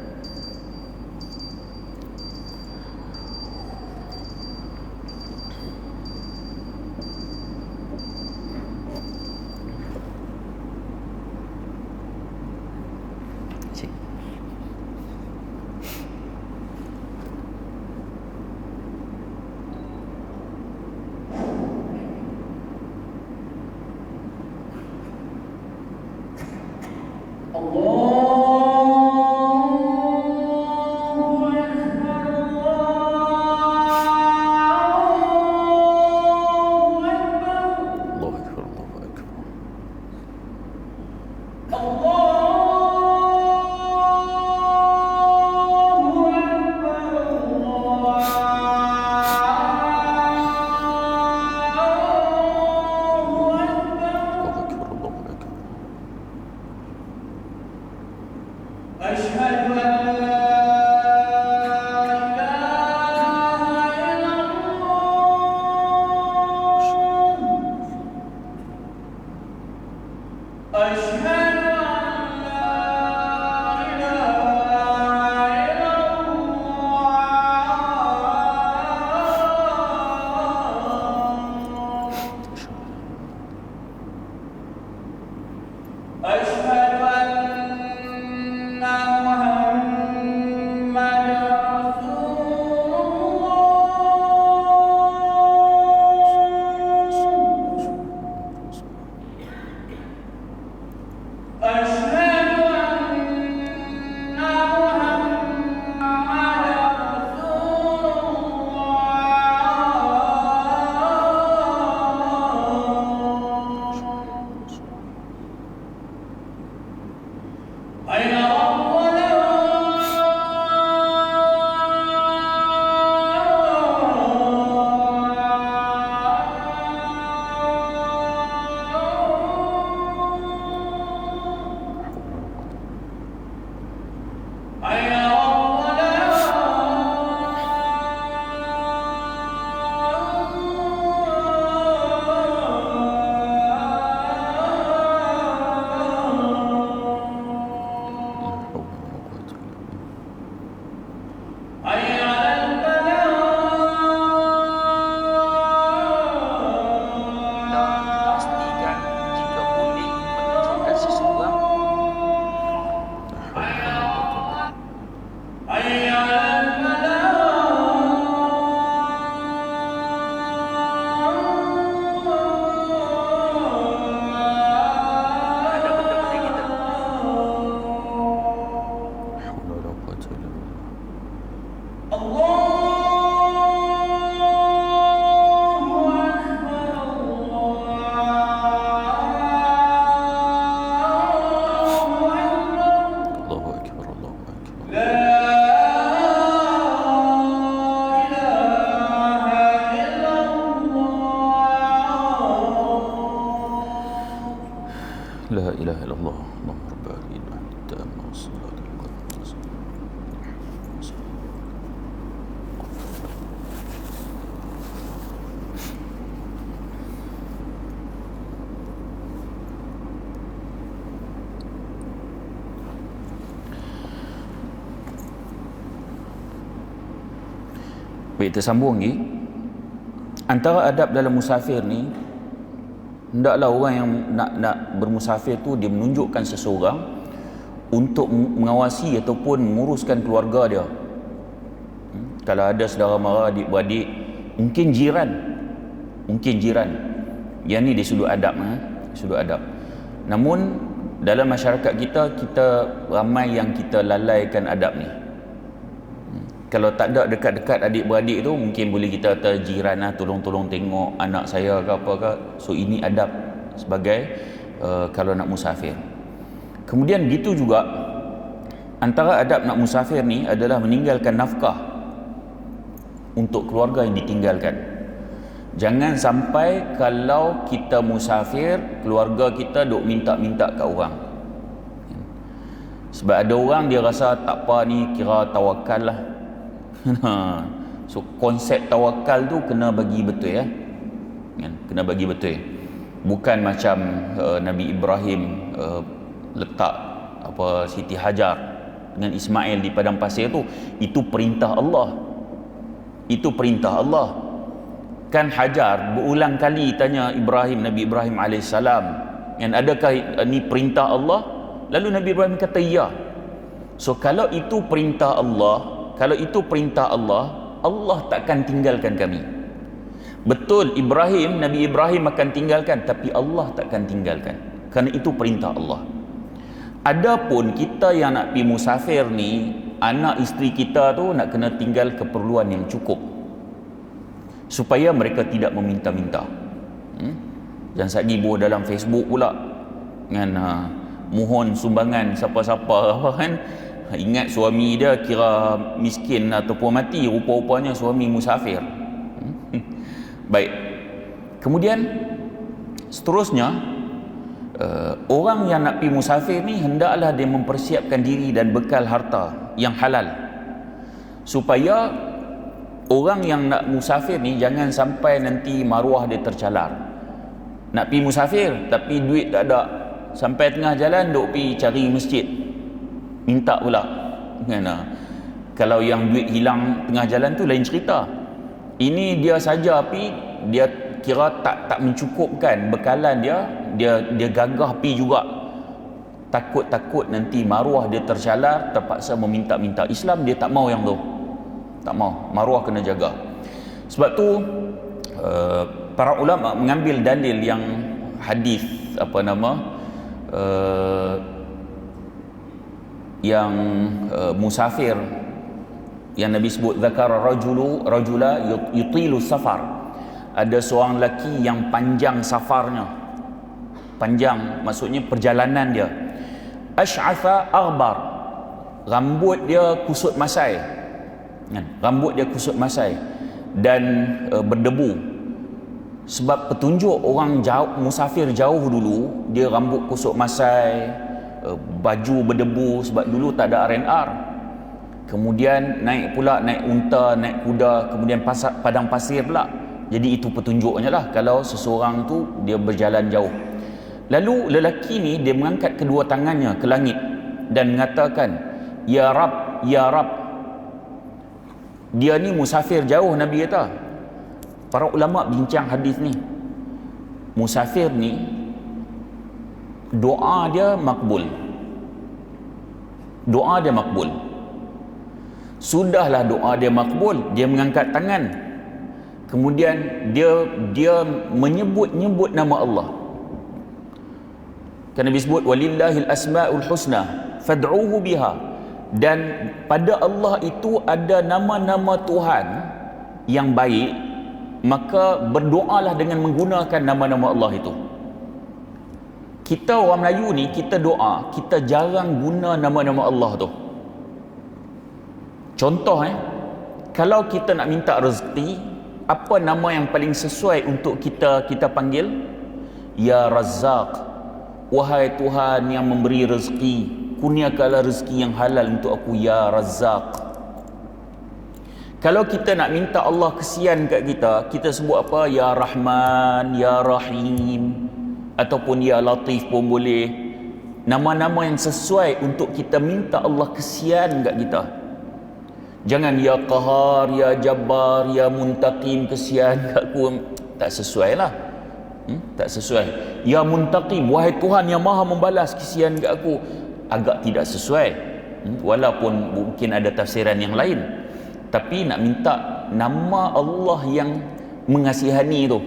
Allah Allahu akbar, Allahu akbar. La ilaha illallah, Allahu rabbal alamin, tamma wassalatu Baik, tersambung lagi. Antara adab dalam musafir ni, hendaklah orang yang nak bermusafir tu dia menunjukkan seseorang untuk mengawasi ataupun menguruskan keluarga dia. Kalau ada saudara mara, adik-beradik, mungkin jiran. Yang ni dia sudut adab, sudut adab. Namun dalam masyarakat kita ramai yang kita lalaikan adab ni. Kalau tak ada dekat-dekat adik-beradik tu, mungkin boleh kita kata jiran lah, tolong-tolong tengok anak saya ke apa ke. So ini adab sebagai kalau nak musafir. Kemudian gitu juga, antara adab nak musafir ni adalah meninggalkan nafkah untuk keluarga yang ditinggalkan. Jangan sampai kalau kita musafir, keluarga kita duk minta-minta kat orang. Sebab ada orang dia rasa tak apa ni, kira tawakal lah. So konsep tawakal tu kena bagi betul ya. Kena bagi betul. Bukan macam Nabi Ibrahim letak apa Siti Hajar dengan Ismail di padang pasir tu, itu perintah Allah. Itu perintah Allah. Kan Hajar berulang kali tanya Nabi Ibrahim alaihissalam, yang adakah ini perintah Allah? Lalu Nabi Ibrahim kata ya. So kalau itu perintah Allah, Allah takkan tinggalkan kami. Betul, Nabi Ibrahim akan tinggalkan, tapi Allah takkan tinggalkan, kerana itu perintah Allah. Adapun kita yang nak pergi musafir ni, anak isteri kita tu nak kena tinggal keperluan yang cukup, supaya mereka tidak meminta-minta. Jangan lagi buat dalam Facebook pula dengan mohon sumbangan siapa-siapa kan. Ingat suami dia kira miskin ataupun mati, rupa-rupanya suami musafir. Baik. Kemudian seterusnya, orang yang nak pergi musafir ni hendaklah dia mempersiapkan diri dan bekal harta yang halal, supaya orang yang nak musafir ni jangan sampai nanti maruah dia tercalar. Nak pergi musafir tapi duit tak ada, sampai tengah jalan duk pergi cari masjid, minta pula. Kalau yang duit hilang tengah jalan tu lain cerita. Ini dia saja pi, dia kira tak mencukupkan bekalan dia gagah pi juga. Takut nanti maruah dia tercalar, terpaksa meminta-minta. Islam dia tak mau yang tu. Tak mau, maruah kena jaga. Sebab tu para ulama mengambil dalil yang hadis yang musafir yang Nabi sebut, zakara rajula yutilu safar. Ada seorang lelaki yang panjang safarnya. Panjang maksudnya perjalanan dia. Ash'atha aghbar, rambut dia kusut masai. Rambut dia kusut masai dan berdebu. Sebab petunjuk orang jauh, musafir jauh dulu, dia rambut kusut masai, baju berdebu, sebab dulu tak ada R&R. Kemudian naik unta, naik kuda, kemudian padang pasir pula. Jadi itu petunjuknya lah kalau seseorang tu dia berjalan jauh. Lalu lelaki ni dia mengangkat kedua tangannya ke langit dan mengatakan, ya Rab, ya Rab. Dia ni musafir jauh, Nabi kata. Para ulama bincang hadis ni. Musafir ni doa dia makbul. Doa dia makbul. Sudahlah doa dia makbul, dia mengangkat tangan. Kemudian dia menyebut nama Allah. Kan Nabi sebut walillahil asmaul husna fad'uhu biha. Dan pada Allah itu ada nama-nama Tuhan yang baik, maka berdoalah dengan menggunakan nama-nama Allah itu. Kita orang Melayu ni, kita doa, kita jarang guna nama-nama Allah tu. Contoh kalau kita nak minta rezeki, apa nama yang paling sesuai untuk kita panggil? Ya Razzaq, wahai Tuhan yang memberi rezeki, kurniakanlah rezeki yang halal untuk aku, ya Razzaq. Kalau kita nak minta Allah kesian kat kita, kita sebut apa? Ya Rahman, Ya Rahim, ataupun Ya Latif pun boleh. Nama-nama yang sesuai untuk kita minta Allah kesian kat kita. Jangan Ya Qahar, Ya Jabbar, Ya Muntaqim, kesian kat aku. Tak sesuai lah. Tak sesuai. Ya Muntaqim, wahai Tuhan yang maha membalas, kesian kat aku. Agak tidak sesuai. Walaupun mungkin ada tafsiran yang lain, tapi nak minta nama Allah yang mengasihani tu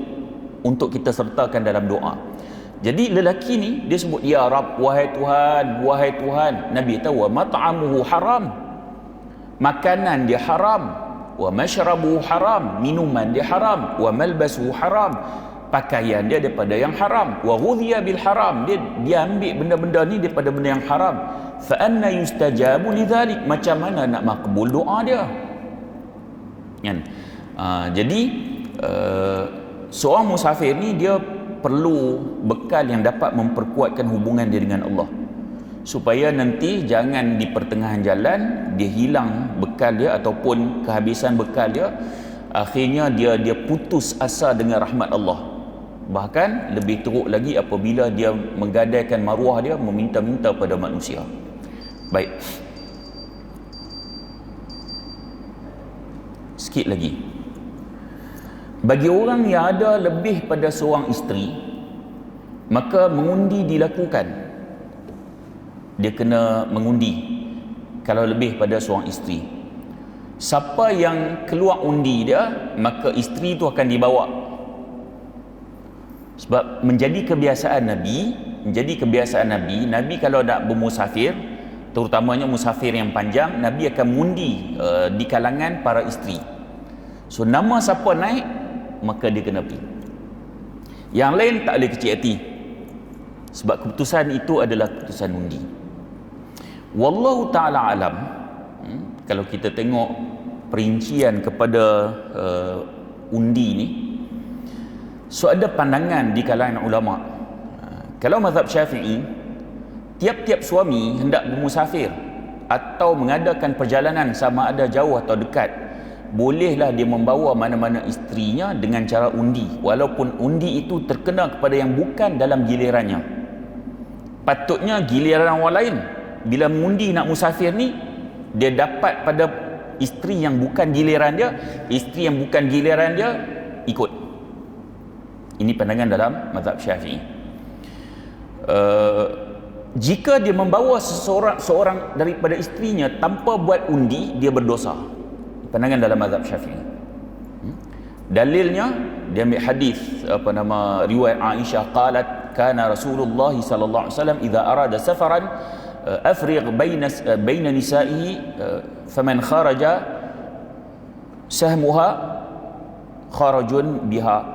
untuk kita sertakan dalam doa. Jadi lelaki ni dia sebut Ya Rabb, wahai Tuhan, wahai Tuhan. Nabi tahu wa mat'amuhu haram, makanan dia haram, wa mashrabuhu haram, minuman dia haram, wa malbasuhu haram, pakaian dia daripada yang haram, wa ghudhiya bil haram, dia ambil benda-benda ni daripada benda yang haram. Fa anna yustajabu lidzalik, macam mana nak makbul doa dia? Kan? Jadi seorang musafir ni dia perlu bekal yang dapat memperkuatkan hubungan dia dengan Allah, supaya nanti jangan di pertengahan jalan dia hilang bekal dia ataupun kehabisan bekal dia, akhirnya dia putus asa dengan rahmat Allah. Bahkan lebih teruk lagi apabila dia menggadaikan maruah dia meminta-minta pada manusia. Baik, sikit lagi. Bagi orang yang ada lebih pada seorang isteri, maka mengundi dilakukan. Dia kena mengundi kalau lebih pada seorang isteri. Siapa yang keluar undi dia, maka isteri itu akan dibawa. Sebab menjadi kebiasaan Nabi, Nabi kalau nak bermusafir, terutamanya musafir yang panjang, Nabi akan mengundi di kalangan para isteri. So nama siapa naik, maka dia kena pergi. Yang lain tak boleh kecil hati, sebab keputusan itu adalah keputusan undi. Wallahu ta'ala alam. Kalau kita tengok perincian kepada undi ni, so ada pandangan di kalangan ulama. Kalau mazhab Syafi'i, tiap-tiap suami hendak bermusafir atau mengadakan perjalanan sama ada jauh atau dekat, bolehlah dia membawa mana-mana isterinya dengan cara undi, walaupun undi itu terkena kepada yang bukan dalam gilirannya. Patutnya giliran orang lain bila mengundi nak musafir ni, dia dapat pada isteri yang bukan giliran dia, isteri yang bukan giliran dia ikut. Ini pandangan dalam mazhab Syafi'i. Jika dia membawa seorang daripada isterinya tanpa buat undi, dia berdosa. Pandangan dalam mazhab Syafi'i. Dalilnya dia ambil hadis riwayat Aisyah qalat kana Rasulullah sallallahu alaihi wasallam idza arada safaran afrigh baina nisa'ihi faman kharaja sahmuha kharajun biha.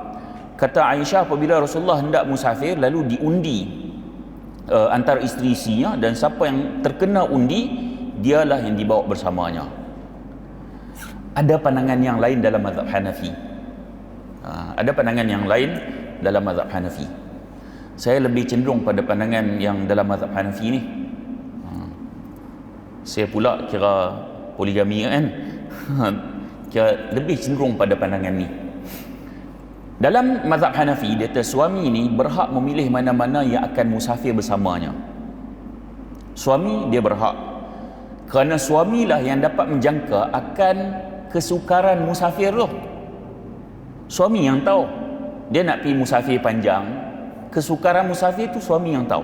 Kata Aisyah, apabila Rasulullah hendak musafir lalu diundi antara isteri-isterinya, dan siapa yang terkena undi dialah yang dibawa bersamanya. Ada pandangan yang lain dalam mazhab Hanafi. Ada pandangan yang lain dalam mazhab Hanafi. Saya lebih cenderung pada pandangan yang dalam mazhab Hanafi ni. Saya pula kira poligami kan. Kira lebih cenderung pada pandangan ni. Dalam mazhab Hanafi, dia kata suami ni berhak memilih mana-mana yang akan musafir bersamanya. Suami dia berhak, kerana suamilah yang dapat menjangka akan kesukaran musafir tu. Suami yang tahu dia nak pergi musafir panjang, kesukaran musafir tu suami yang tahu.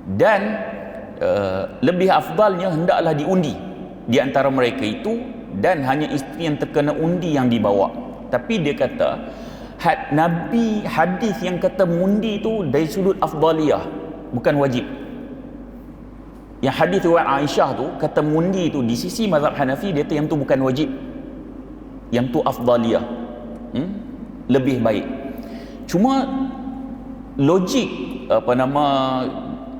Dan lebih afdalnya hendaklah diundi di antara mereka itu, dan hanya isteri yang terkena undi yang dibawa. Tapi dia kata Nabi hadis yang kata mengundi itu dari sudut afdaliyah, bukan wajib. Yang hadis riwayat Aisyah tu kata mengundi tu di sisi mazhab Hanafi dia kata yang tu bukan wajib, yang tu afdaliyah, lebih baik. Cuma logik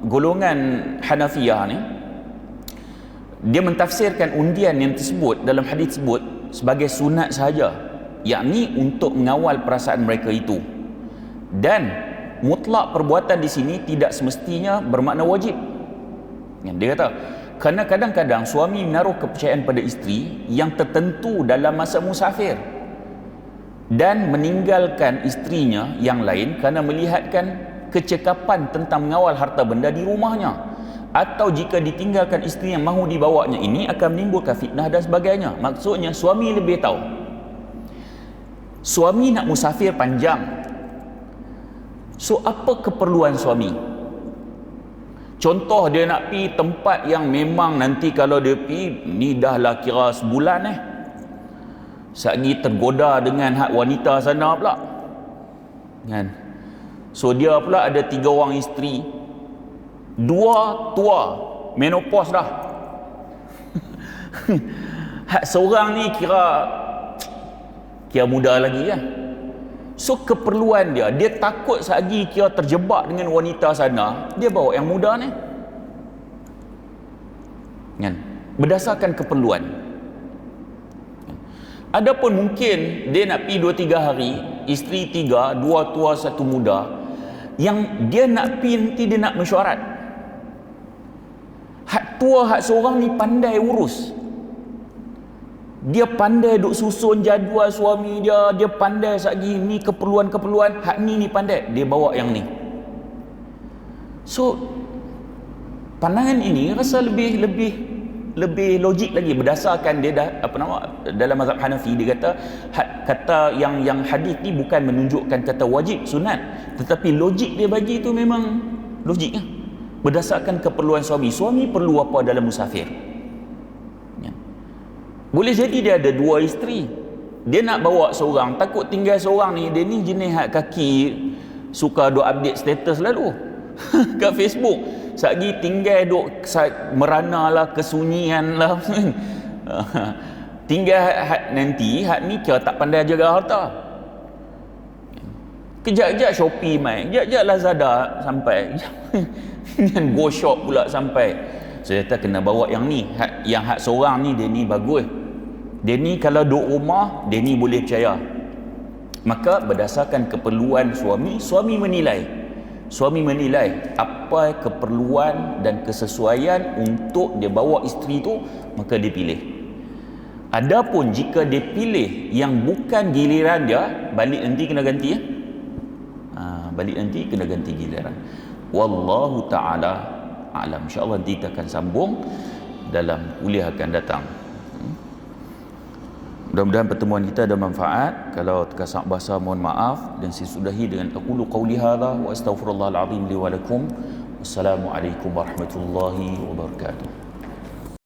golongan Hanafiyah ni, dia mentafsirkan undian yang tersebut dalam hadis tersebut sebagai sunat sahaja, yakni untuk mengawal perasaan mereka itu. Dan mutlak perbuatan di sini tidak semestinya bermakna wajib. Dia kata kerana kadang-kadang suami menaruh kepercayaan pada isteri yang tertentu dalam masa musafir dan meninggalkan isterinya yang lain kerana melihatkan kecekapan tentang mengawal harta benda di rumahnya, atau jika ditinggalkan isteri yang mahu dibawanya ini akan menimbulkan fitnah dan sebagainya. Maksudnya suami lebih tahu. Suami nak musafir panjang, so apa keperluan suami? Contoh dia nak pergi tempat yang memang nanti kalau dia pergi ni dah lah kira sebulan satgi tergoda dengan hak wanita sana pula kan. So dia pula ada 3 orang isteri, 2 tua menopause dah. Hak seorang ni kira muda lagi kan. So keperluan dia takut satgi kira terjebak dengan wanita sana, dia bawa yang muda ni kan, berdasarkan keperluan. Adapun mungkin dia nak pergi 2-3 hari, isteri 3, 2 tua 1 muda, yang dia nak pergi nanti dia nak mesyuarat. Hak tua hak seorang ni pandai urus, dia pandai duk susun jadual suami dia, dia pandai satgi ni keperluan-keperluan, hak ni pandai, dia bawa yang ni. So pandangan ini rasa lebih logik lagi, berdasarkan dia dah dalam mazhab Hanafi dia kata yang hadis ni bukan menunjukkan kata wajib, sunat, tetapi logik dia bagi tu memang logik berdasarkan keperluan suami. Suami perlu apa dalam musafir? Boleh jadi dia ada 2 isteri, dia nak bawa seorang, takut tinggal seorang ni, dia ni jenis hak kaki suka duk update status lalu kat Facebook, satgi tinggal duk merana lah, kesunyian lah tinggal nanti hak ni kira tak pandai jaga harta, kejap-kejap Shopee mai, kejap-kejap Lazada sampai dengan Go Shop pula sampai. Saya kata kena bawa yang ni, yang hak seorang ni dia ni bagus, dia ni kalau duduk rumah dia ni boleh percaya. Maka berdasarkan keperluan suami menilai apa keperluan dan kesesuaian untuk dia bawa isteri tu, maka dia pilih. Adapun jika dia pilih yang bukan giliran dia, balik nanti kena ganti balik nanti kena ganti giliran. Wallahu ta'ala a'lam. InsyaAllah nanti kita akan sambung dalam kuliah akan datang. Mudah-mudahan pertemuan kita ada manfaat. Kalau terkasar bahasa mohon maaf, dan saya sudahi dengan aqulu qawli hadha wa astaghfirullahal azim li wa lakum. Wassalamualaikum warahmatullahi wabarakatuh.